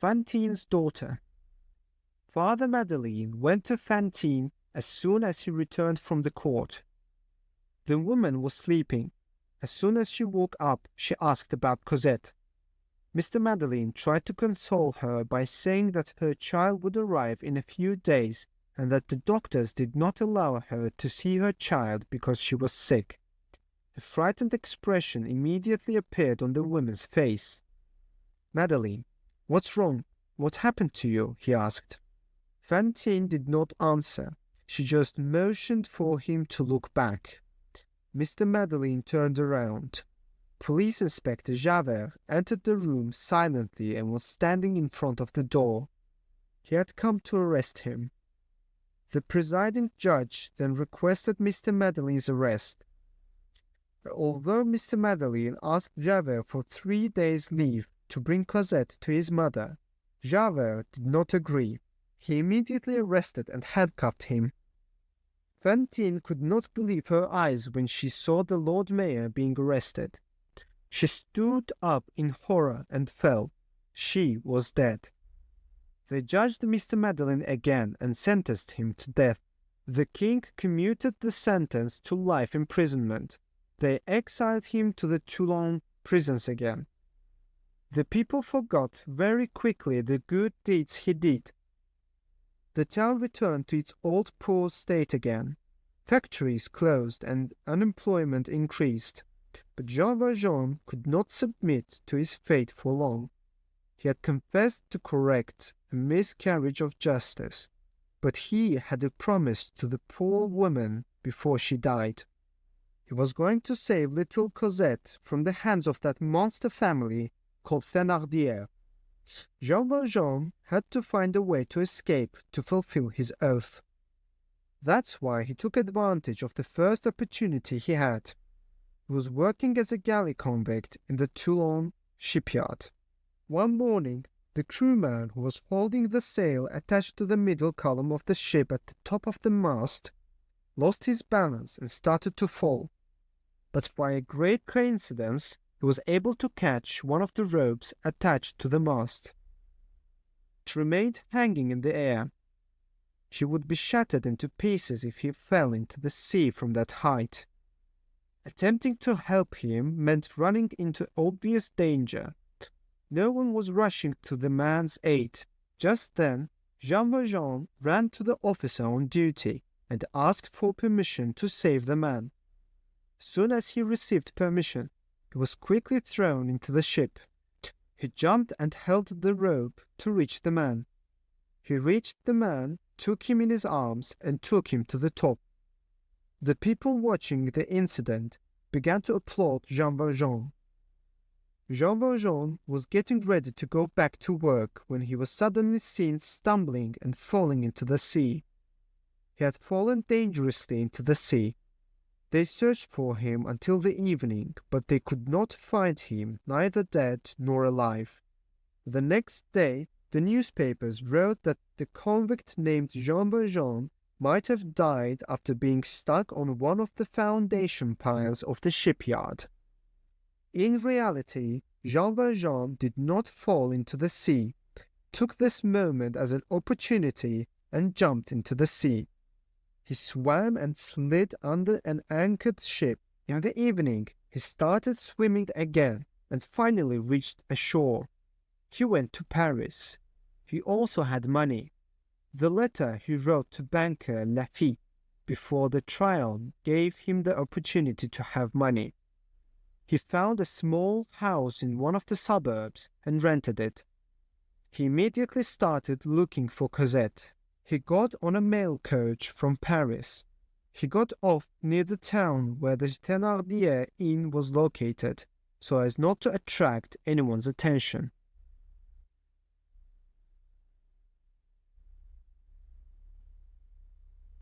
Fantine's daughter. Father Madeleine went to Fantine as soon as he returned from the court. The woman was sleeping. As soon as she woke up, she asked about Cosette. Mr. Madeleine tried to console her by saying that her child would arrive in a few days and that the doctors did not allow her to see her child because she was sick. A frightened expression immediately appeared on the woman's face. "Madeleine, what's wrong? What happened to you?" he asked. Fantine did not answer. She just motioned for him to look back. Mr. Madeleine turned around. Police Inspector Javert entered the room silently and was standing in front of the door. He had come to arrest him. The presiding judge then requested Mr. Madeleine's arrest. Although Mr. Madeleine asked Javert for 3 days' leave to bring Cosette to his mother, Javert did not agree. He immediately arrested and handcuffed him. Fantine could not believe her eyes when she saw the Lord Mayor being arrested. She stood up in horror and fell. She was dead. They judged Mr. Madeleine again and sentenced him to death. The king commuted the sentence to life imprisonment. They exiled him to the Toulon prisons again. The people forgot very quickly the good deeds he did. The town returned to its old poor state again. Factories closed and unemployment increased. But Jean Valjean could not submit to his fate for long. He had confessed to correct a miscarriage of justice, but he had a promise to the poor woman before she died. He was going to save little Cosette from the hands of that monster family called Thénardier. Jean Valjean had to find a way to escape to fulfill his oath. That's why he took advantage of the first opportunity he had. He was working as a galley convict in the Toulon shipyard. One morning, the crewman who was holding the sail attached to the middle column of the ship at the top of the mast lost his balance and started to fall. But by a great coincidence, he was able to catch one of the ropes attached to the mast. It remained hanging in the air. He would be shattered into pieces if he fell into the sea from that height. Attempting to help him meant running into obvious danger. No one was rushing to the man's aid. Just then, Jean Valjean ran to the officer on duty and asked for permission to save the man. As soon as he received permission, he was quickly thrown into the ship. He jumped and held the rope to reach the man. He reached the man, took him in his arms, and took him to the top. The people watching the incident began to applaud Jean Valjean. Jean Valjean was getting ready to go back to work when he was suddenly seen stumbling and falling into the sea. He had fallen dangerously into the sea. They searched for him until the evening, but they could not find him, neither dead nor alive. The next day, the newspapers wrote that the convict named Jean Valjean might have died after being stuck on one of the foundation piles of the shipyard. In reality, Jean Valjean did not fall into the sea, took this moment as an opportunity and jumped into the sea. He swam and slid under an anchored ship. In the evening, he started swimming again and finally reached ashore. He went to Paris. He also had money. The letter he wrote to banker Laffitte before the trial gave him the opportunity to have money. He found a small house in one of the suburbs and rented it. He immediately started looking for Cosette. He got on a mail coach from Paris. He got off near the town where the Thénardier inn was located, so as not to attract anyone's attention.